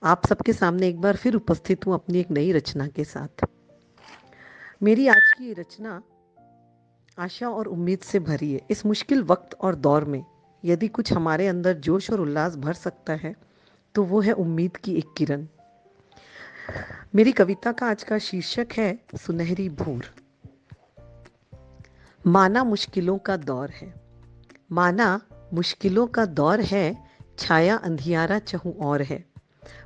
आप सबके सामने एक बार फिर उपस्थित हूँ अपनी एक नई रचना के साथ। मेरी आज की ये रचना आशा और उम्मीद से भरी है। इस मुश्किल वक्त और दौर में यदि कुछ हमारे अंदर जोश और उल्लास भर सकता है तो वो है उम्मीद की एक किरण। मेरी कविता का आज का शीर्षक है सुनहरी भूर। माना मुश्किलों का दौर है, माना मुश्किलों का दौर है, छाया अंधियारा चहु और है।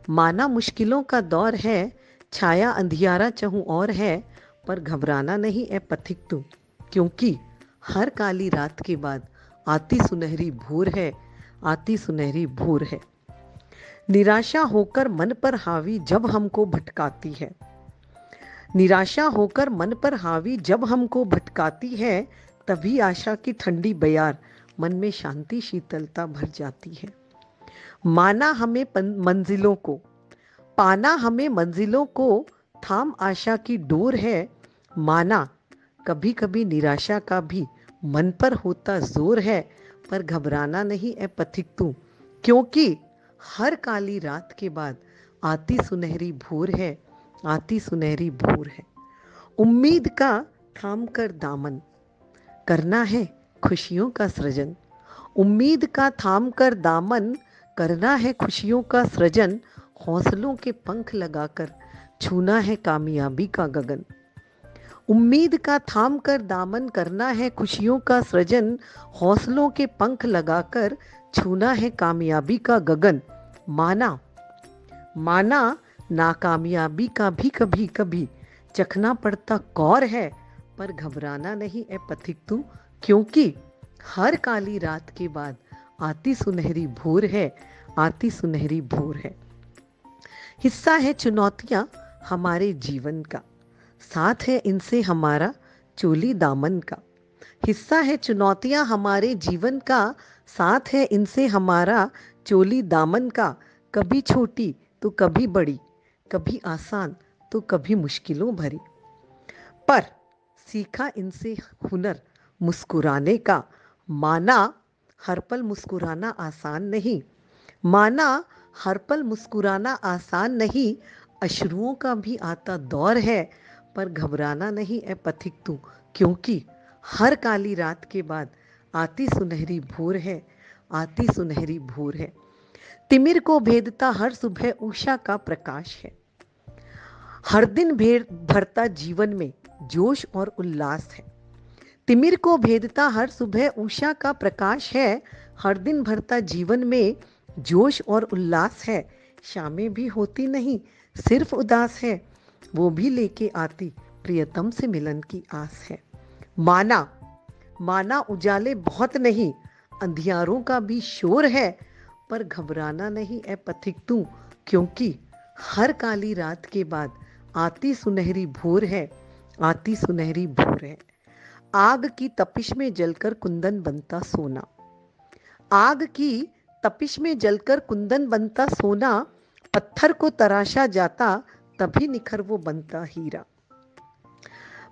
माना मुश्किलों का दौर है, छाया अंधियारा चहु और है, पर घबराना नहीं है पथिक तू, क्योंकि हर काली रात के बाद आती सुनहरी भोर है, आती सुनहरी भोर है। निराशा होकर मन पर हावी जब हमको भटकाती है, निराशा होकर मन पर हावी जब हमको भटकाती है, तभी आशा की ठंडी बयार मन में शांति शीतलता भर जाती है। माना हमें मंजिलों को, पाना हमें मंजिलों को, थाम आशा की डोर है। माना कभी कभी निराशा का भी मन पर होता जोर है, पर घबराना नहीं है पथिक तू, क्योंकि हर काली रात के बाद आती सुनहरी भोर है, आती सुनहरी भोर है। उम्मीद का थाम कर दामन करना है खुशियों का सृजन, उम्मीद का थाम कर दामन करना है खुशियों का सृजन, हौसलों के पंख लगाकर छूना है कामयाबी का गगन। उम्मीद का थाम कर दामन करना है खुशियों का सृजन, हौसलों के पंख लगाकर छूना है कामयाबी का गगन। माना माना नाकामयाबी का भी कभी कभी चखना पड़ता कौर है, पर घबराना नहीं है पथिक तू, क्योंकि हर काली रात के बाद आती सुनहरी भोर है, आती सुनहरी भोर है। हिस्सा है चुनौतियां हमारे जीवन का, साथ है इनसे हमारा चोली दामन का। हिस्सा है चुनौतियां हमारे जीवन का, साथ है इनसे हमारा चोली दामन का। कभी छोटी तो कभी बड़ी, कभी आसान तो कभी मुश्किलों भरी, पर सीखा इनसे हुनर मुस्कुराने का। माना हर पल मुस्कुराना आसान नहीं, माना हर पल मुस्कुराना आसान नहीं, अश्रुओं का भी आता दौर है, पर घबराना नहीं है पथिक तू, क्योंकि हर काली रात के बाद आती सुनहरी भोर है, आती सुनहरी भोर है। तिमिर को भेदता हर सुबह उषा का प्रकाश है, हर दिन भरता जीवन में जोश और उल्लास है। तिमिर को भेदता हर सुबह उषा का प्रकाश है, हर दिन भरता जीवन में जोश और उल्लास है। शामें भी होती नहीं सिर्फ उदास है, वो भी लेके आती प्रियतम से मिलन की आस है। माना माना उजाले बहुत नहीं, अंधियारों का भी शोर है, पर घबराना नहीं है पथिक तू, क्योंकि हर काली रात के बाद आती सुनहरी भोर है, आती सुनहरी भोर है। आग की तपिश में जलकर कुंदन बनता सोना, आग की तपिश में जलकर कुंदन बनता सोना, पत्थर को तराशा जाता तभी निखर वो बनता हीरा।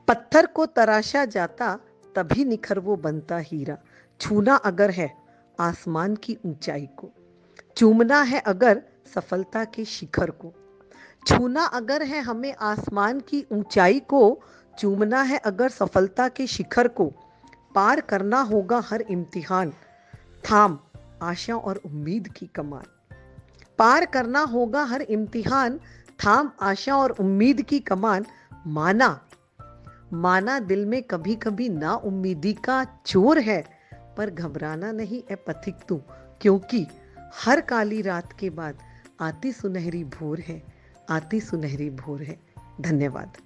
पत्थर को तराशा जाता तभी निखर वो बनता हीरा। छूना अगर है आसमान की ऊंचाई को, चूमना है अगर सफलता के शिखर को, छूना अगर है हमें आसमान की ऊंचाई को, चूमना है अगर सफलता के शिखर को, पार करना होगा हर इम्तिहान, थाम आशा और उम्मीद की कमान। पार करना होगा हर इम्तिहान, थाम आशा और उम्मीद की कमान। माना माना दिल में कभी कभी ना उम्मीदी का चोर है, पर घबराना नहीं है पथिक तू, क्योंकि हर काली रात के बाद आती सुनहरी भोर है, आती सुनहरी भोर है। धन्यवाद।